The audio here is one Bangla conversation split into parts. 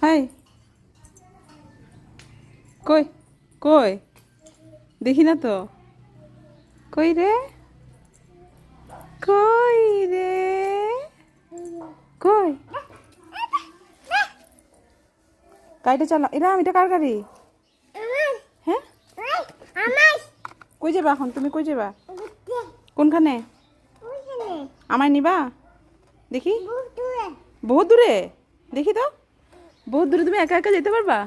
হাই কই কই দেখি না তো কই রে কই রে কই গাড়িটা চালা এরা এটা কার গাড়ি হ্যাঁ কই যাবা এখন তুমি কই যাবা কোনখানে আমায় নিবা দেখি বহুত দূরে দেখি তো বহুত দূরে তুমি একা একা যেতে পারবা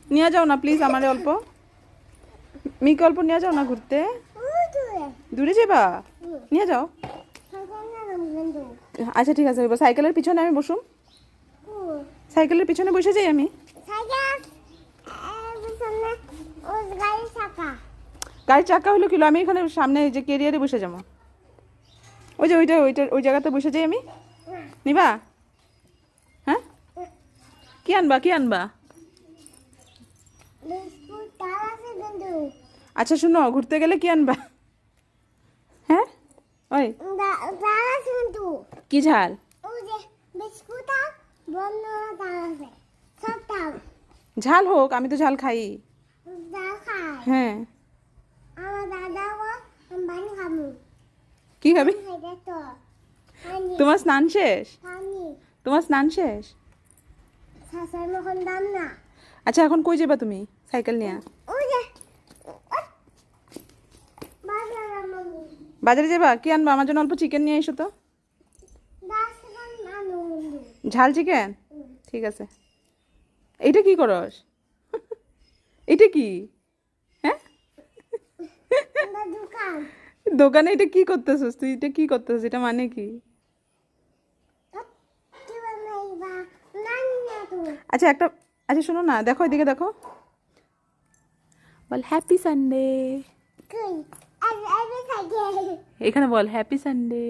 নিয়ে যাও না প্লিজ আমারে অল্প মিকে অল্প নিয়ে যাও না ঘুরতে দূরে যাবা নিয়ে যাও আচ্ছা ঠিক আছে সাইকেলের পিছনে আমি বসুম সাইকেলের পিছনে বসে যাই আমি গাড়ির চাকা হলো কিলো আমি এখানে সামনে যে কেরিয়ারে বসে যাবো ওই যে ওই জায়গাতে বসে যাই আমি নিবা হ্যাঁ কি আনবা কি আনবা আচ্ছা শুনো ঘুরতে গেলে কি আনবা হ্যাঁ ওই কি ঝাল ঝাল হোক আমি তো ঝাল খাই হ্যাঁ কি খাবি তোমার স্নান শেষ তোমার স্নান শেষ আচ্ছা এখন কই যাবা তুমি সাইকেল নিয়ে বাজারে যাবা কি আনবা আমার জন্য অল্প চিকেন নিয়ে এসো তো ঝাল চিকেন ঠিক আছে এইটা কি করস এটা কি হ্যাঁ দোকানে এটা কি করতেছিস তুই এটা কি করতেছিস এটা মানে কি আচ্ছা একটা আচ্ছা শোনো না দেখো এদিকে দেখো বল হ্যাপি সানডে এখানে বল হ্যাপি সানডে